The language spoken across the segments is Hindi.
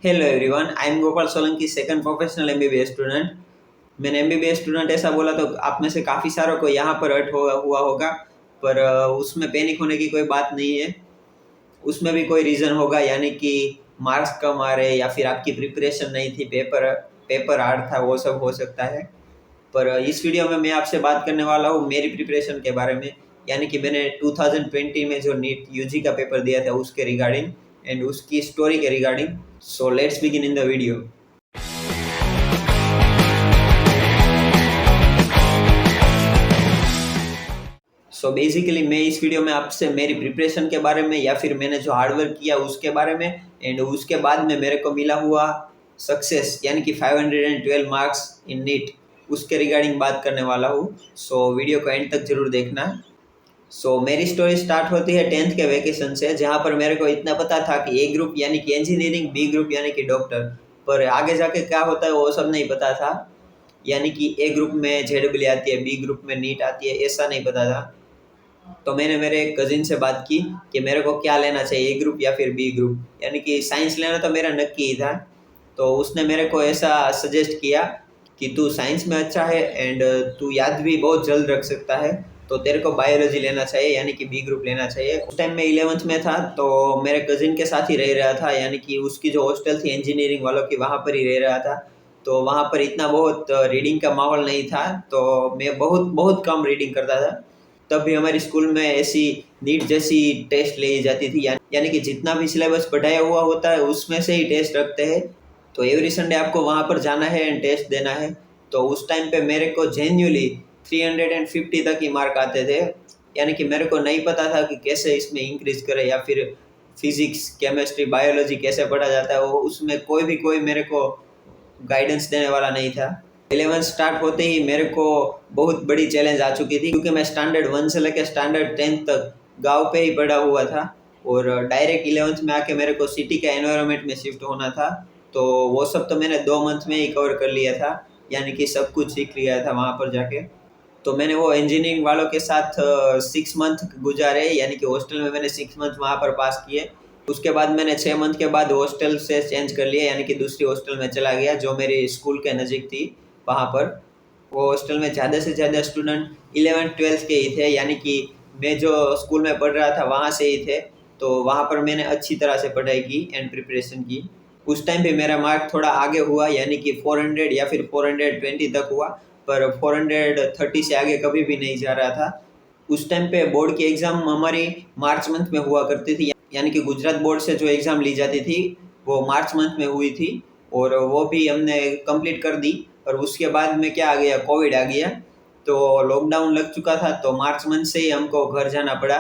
Hello everyone, I am Gopal Solanki, second professional MBBS student. मैंने एमबीबीएस स्टूडेंट ऐसा बोला तो आप में से काफ़ी सारों को यहाँ पर हर्ट हुआ होगा, पर उसमें पैनिक होने की कोई बात नहीं है। उसमें भी कोई रीज़न होगा, यानी कि मार्क्स कम आ रहे या फिर आपकी प्रिपरेशन नहीं थी, पेपर पेपर हार्ड था, वो सब हो सकता है। पर इस वीडियो में मैं आपसे बात करने वाला हूँ मेरी प्रिपरेशन के बारे में, यानी कि मैंने 2020 में जो नीट यूजी का पेपर दिया था उसके रिगार्डिंग एंड उसकी स्टोरी के regarding. So let's begin in the video. So basically मैं इस वीडियो में आपसे मेरी प्रिपरेशन के बारे में या फिर मैंने जो हार्डवर्क किया उसके बारे में एंड उसके बाद में मेरे को मिला हुआ सक्सेस, यानी कि 512 मार्क्स इन नीट, उसके रिगार्डिंग बात करने वाला हूँ। सो वीडियो को एंड तक जरूर देखना। मेरी स्टोरी स्टार्ट होती है 10th के वैकेशन से, जहाँ पर मेरे को इतना पता था कि ए ग्रुप यानी कि इंजीनियरिंग, बी ग्रुप यानी कि डॉक्टर, पर आगे जाके क्या होता है वो सब नहीं पता था। यानी कि ए ग्रुप में जेडब्ल्यू आती है, बी ग्रुप में नीट आती है, ऐसा नहीं पता था। तो मैंने मेरे एक कजिन से बात की कि मेरे को क्या लेना चाहिए, ए ग्रुप या फिर बी ग्रुप, यानी कि साइंस लेना तो मेरा नक्की ही था। तो उसने मेरे को ऐसा सजेस्ट किया कि तू साइंस में अच्छा है एंड तू याद भी बहुत जल्द रख सकता है, तो तेरे को बायोलॉजी लेना चाहिए, यानी कि बी ग्रुप लेना चाहिए। उस टाइम मैं 11th में था, तो मेरे कजिन के साथ ही रह रहा था, यानी कि उसकी जो हॉस्टल थी इंजीनियरिंग वालों की, वहाँ पर ही रह रहा था। तो वहाँ पर इतना बहुत रीडिंग का माहौल नहीं था, तो मैं बहुत बहुत कम रीडिंग करता था। तब भी हमारी स्कूल में ऐसी नीट जैसी टेस्ट ली जाती थी, यानी कि जितना भी सिलेबस पढ़ाया हुआ होता है उसमें से ही टेस्ट रखते हैं। तो एवरी संडे आपको वहाँ पर जाना है एंड टेस्ट देना है। तो उस टाइम पे मेरे को जेन्युइनली 350 तक ही मार्क आते थे, यानी कि मेरे को नहीं पता था कि कैसे इसमें इंक्रीज करे या फिर फिजिक्स, केमिस्ट्री, बायोलॉजी कैसे पढ़ा जाता है, वो उसमें कोई मेरे को गाइडेंस देने वाला नहीं था। 11 स्टार्ट होते ही मेरे को बहुत बड़ी चैलेंज आ चुकी थी, क्योंकि मैं स्टैंडर्ड 1 से लेकर स्टैंडर्ड 10 तक गांव पे ही पढ़ा हुआ था और डायरेक्ट 11th में आके मेरे को सिटी के एनवायरनमेंट में शिफ्ट होना था। तो वो सब तो मैंने 2 मंथ में ही कवर कर लिया था, यानी कि सब कुछ सीख लिया था वहाँ पर जाके। तो मैंने वो इंजीनियरिंग वालों के साथ 6 मंथ गुजारे, यानी कि हॉस्टल में मैंने 6 मंथ वहाँ पर पास किए। उसके बाद मैंने 6 मंथ के बाद हॉस्टल से चेंज कर लिया, यानी कि दूसरी हॉस्टल में चला गया जो मेरी स्कूल के नज़दीक थी। वहाँ पर वो हॉस्टल में ज़्यादा से ज़्यादा स्टूडेंट 11th-12th के ही थे, यानी कि मैं जो स्कूल में पढ़ रहा था वहाँ से ही थे। तो वहाँ पर मैंने अच्छी तरह से पढ़ाई की एंड प्रिपरेशन की। उस टाइम पे मेरा मार्क थोड़ा आगे हुआ, यानी कि 400 या फिर 420 तक हुआ, पर 430 से आगे कभी भी नहीं जा रहा था। उस टाइम पे बोर्ड की एग्ज़ाम हमारी मार्च मंथ में हुआ करती थी, यानी कि गुजरात बोर्ड से जो एग्ज़ाम ली जाती थी वो मार्च मंथ में हुई थी और वो भी हमने कंप्लीट कर दी। और उसके बाद में क्या आ गया, कोविड आ गया, तो लॉकडाउन लग चुका था, तो मार्च मंथ से ही हमको घर जाना पड़ा।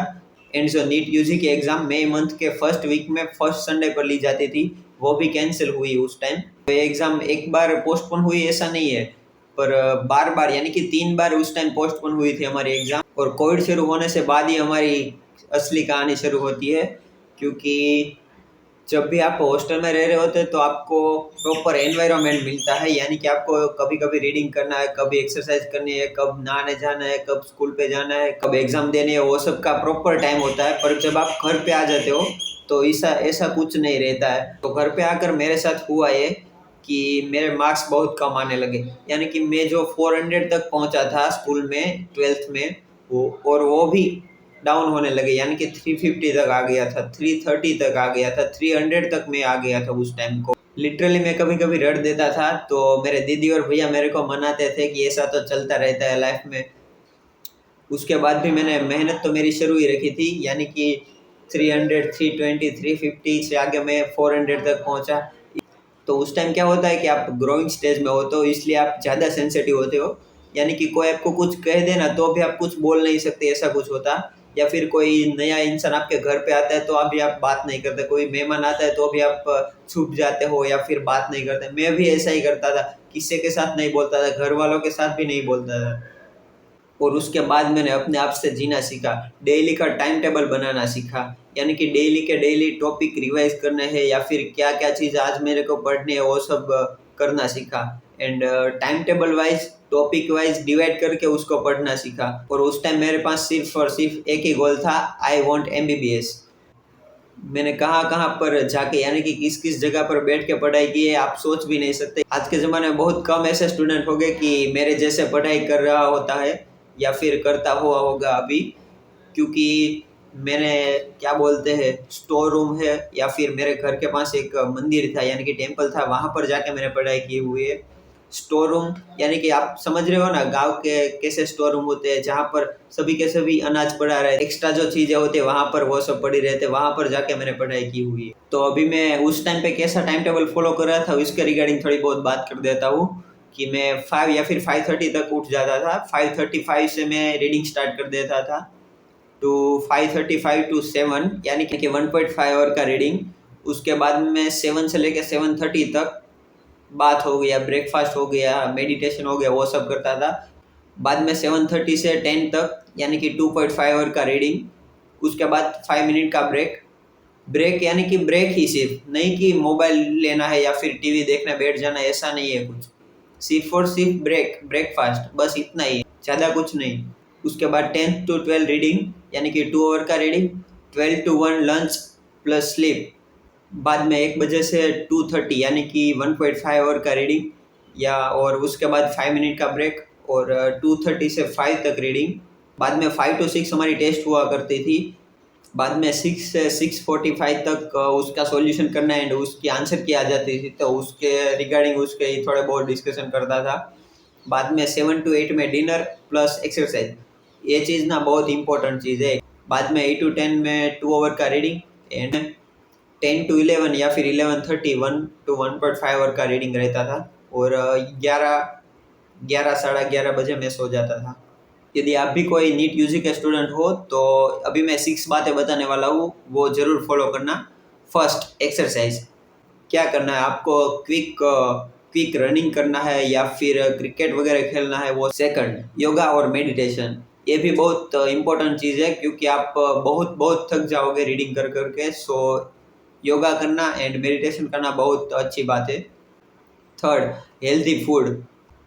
एंड जो नीट यूजी की एग्ज़ाम मई मंथ के फर्स्ट वीक में फर्स्ट संडे पर ली जाती थी, वो भी कैंसिल हुई उस टाइम। तो ये एग्ज़ाम एक बार पोस्टपोन हुई ऐसा नहीं है, पर बार बार, यानी कि 3 बार उस टाइम पोस्टपोन हुई थी हमारी एग्ज़ाम। और कोविड शुरू होने से बाद ही हमारी असली कहानी शुरू होती है, क्योंकि जब भी आप हॉस्टल में रह रहे होते हैं तो आपको प्रॉपर एनवायरनमेंट मिलता है, यानी कि आपको कभी कभी रीडिंग करना है, कभी एक्सरसाइज करनी है, कब नहाने जाना है, कब स्कूल पे जाना है, कब एग्जाम देनी है, वो सब का प्रॉपर टाइम होता है। पर जब आप घर पे आ जाते हो तो ऐसा ऐसा कुछ नहीं रहता है। तो घर पे आकर मेरे साथ हुआ ये कि मेरे मार्क्स बहुत कम आने लगे, यानी कि मैं जो 400 तक पहुंचा था स्कूल में 12th में, वो भी डाउन होने लगे, यानी कि 350 तक आ गया था, 330 तक आ गया था, 300 तक मैं आ गया था उस टाइम को। लिटरली मैं कभी कभी रट देता था, तो मेरे दीदी और भैया मेरे को मनाते थे कि ऐसा तो चलता रहता है लाइफ में। उसके बाद भी मैंने मेहनत तो मेरी शुरू ही रखी थी, यानी कि 300, 320, 350 से आगे मैं 400 तक पहुंचा। तो उस टाइम क्या होता है कि आप ग्रोइंग स्टेज में होते हो, इसलिए आप ज़्यादा सेंसिटिव होते हो, यानी कि कोई आपको कुछ कह देना तो भी आप कुछ बोल नहीं सकते, ऐसा कुछ होता। या फिर कोई नया इंसान आपके घर पे आता है तो अभी आप बात नहीं करते, कोई मेहमान आता है तो भी आप छुप जाते हो या फिर बात नहीं करते। मैं भी ऐसा ही करता था, किसी के साथ नहीं बोलता था, घर वालों के साथ भी नहीं बोलता था। और उसके बाद मैंने अपने आप से जीना सीखा, डेली का टाइम टेबल बनाना सीखा, यानी कि डेली के डेली टॉपिक रिवाइज करने हैं या फिर क्या क्या चीज़ आज मेरे को पढ़नी है वो सब करना सीखा। And time table wise, topic wise divide करके उसको पढ़ना सीखा। और उस टाइम मेरे पास सिर्फ और सिर्फ एक ही गोल था, आई वॉन्ट एमबीबीएस। मैंने कहाँ कहाँ पर जाके यानी कि किस किस जगह पर बैठ के पढ़ाई की है, आप सोच भी नहीं सकते। आज के ज़माने में बहुत कम ऐसे स्टूडेंट हो गए कि मेरे जैसे पढ़ाई कर रहा होता है या फिर करता हुआ होगा अभी, क्योंकि मैंने क्या बोलते हैं स्टोर रूम है या फिर मेरे घर के पास एक मंदिर था यानी कि टेम्पल था, वहाँ पर जाके मैंने पढ़ाई की हुई है। स्टोर रूम यानी कि आप समझ रहे हो ना, गांव के कैसे स्टोर रूम होते हैं जहाँ पर सभी के सभी अनाज पड़ा रहे, एक्स्ट्रा जो चीजें होती है वहाँ पर वो सब पड़ी रहते, वहाँ पर जाके मैंने पढ़ाई की हुई है। तो अभी मैं उस टाइम पे कैसा टाइम टेबल फॉलो कर रहा था उसके रिगार्डिंग थोड़ी बहुत बात कर देता हूँ कि मैं 5 या फिर 5:30 तक उठ जाता था। 5:35 से मैं रीडिंग स्टार्ट कर देता था टू 5:35 टू 7 यानी कि 1.5 आवर का रीडिंग। उसके बाद में 7 से लेकर 7:30 तक बात हो गया, ब्रेकफास्ट हो गया, मेडिटेशन हो गया, वो सब करता था। बाद में 7:30 से 10 तक यानी कि 2.5 आवर का रीडिंग। उसके बाद 5 मिनट का ब्रेक। ब्रेक यानी कि ब्रेक ही, सिर्फ नहीं कि मोबाइल लेना है या फिर टीवी देखने बैठ जाना, ऐसा नहीं है कुछ, सिर्फ और सिर्फ ब्रेकफास्ट, बस इतना ही, ज़्यादा कुछ नहीं। उसके बाद 10 to 12 रीडिंग यानी कि 2 आवर का reading. 12 to 1 lunch plus sleep. बाद में 1 बजे से 2:30 यानी कि 1.5 आवर का रीडिंग या, और उसके बाद 5 मिनट का ब्रेक, और 2:30 से 5 तक रीडिंग। बाद में 5 to 6 हमारी टेस्ट हुआ करती थी। बाद में 6 से 6:45 तक उसका सॉल्यूशन करना एंड उसकी आंसर की आ जाती थी, तो उसके रिगार्डिंग उसके थोड़े बहुत डिस्कशन करता था। बाद में 7 to 8 में डिनर प्लस एक्सरसाइज, ये चीज़ ना बहुत इंपॉर्टेंट चीज़ है। बाद में 8 to 10 में 2 आवर का रीडिंग एंड 10 to 11 या फिर 11:30 1 to 1.5 आवर का रीडिंग रहता था, और 11 साढ़े 11 बजे मैं सो जाता था। यदि आप भी कोई नीट यूजी के स्टूडेंट हो तो अभी मैं 6 बातें बताने वाला हूँ, वो ज़रूर फॉलो करना। First, exercise. क्या करना है आपको, क्विक रनिंग करना है या फिर क्रिकेट वगैरह खेलना है वो। सेकंड, योगा और मेडिटेशन, ये भी बहुत इंपॉर्टेंट चीज़ है क्योंकि आप बहुत बहुत थक जाओगे रीडिंग कर करके। सो योगा करना एंड मेडिटेशन करना बहुत अच्छी बात है। Third, healthy food.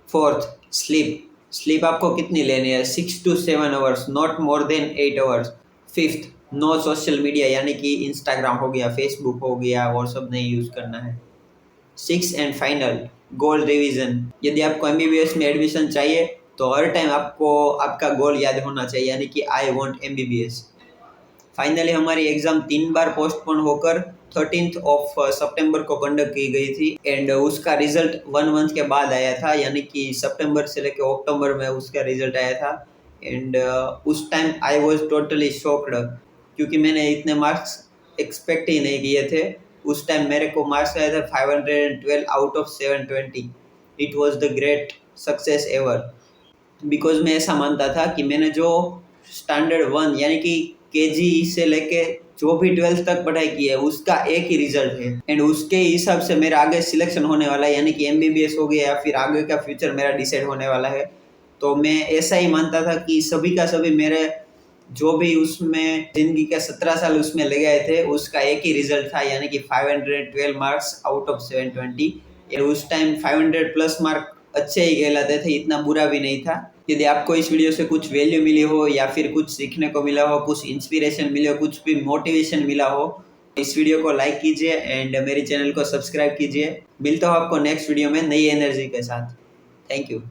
Fourth, sleep. Sleep आपको कितनी लेनी है, 6 to 7 hours, not more than 8 hours. Fifth, no social media यानी कि इंस्टाग्राम हो गया, फेसबुक हो गया, और सब नहीं यूज़ करना है। Six and final, goal revision. यदि आपको एमबीबीएस में एडमिशन चाहिए तो हर टाइम आपको आपका गोल याद होना चाहिए, यानी कि आई वॉन्ट एमबीबीएस। फाइनली हमारी एग्ज़ाम 3 बार पोस्टपोन होकर 13th ऑफ सितंबर को कंडक्ट की गई थी एंड उसका रिजल्ट 1 मंथ के बाद आया था, यानी कि सितंबर से लेकर अक्टूबर में उसका रिजल्ट आया था। एंड उस time I was totally shocked क्योंकि मैंने इतने मार्क्स एक्सपेक्ट ही नहीं किए थे। उस टाइम मेरे को मार्क्स आया था 512 out of 720। It was the great success ever, because मैं ऐसा मानता था कि मैंने जो स्टैंडर्ड 1 यानी कि केजी से लेके जो भी 12th तक पढ़ाई की है उसका एक ही रिजल्ट है एंड उसके हिसाब से मेरा आगे सिलेक्शन होने वाला है, यानी कि एमबीबीएस हो गया या फिर आगे का फ्यूचर मेरा डिसाइड होने वाला है। तो मैं ऐसा ही मानता था कि सभी का सभी मेरे जो भी उसमें जिंदगी के 17 साल उसमें लगाए थे उसका एक ही रिजल्ट था, यानी कि 512 मार्क्स आउट ऑफ 720। उस टाइम 500 प्लस मार्क अच्छे ही कहलाते थे, इतना बुरा भी नहीं था। यदि आपको इस वीडियो से कुछ वैल्यू मिली हो या फिर कुछ सीखने को मिला हो, कुछ इंस्पिरेशन मिले हो, कुछ भी मोटिवेशन मिला हो, इस वीडियो को लाइक कीजिए एंड मेरे चैनल को सब्सक्राइब कीजिए। मिलता हूँ आपको नेक्स्ट वीडियो में नई एनर्जी के साथ। Thank you.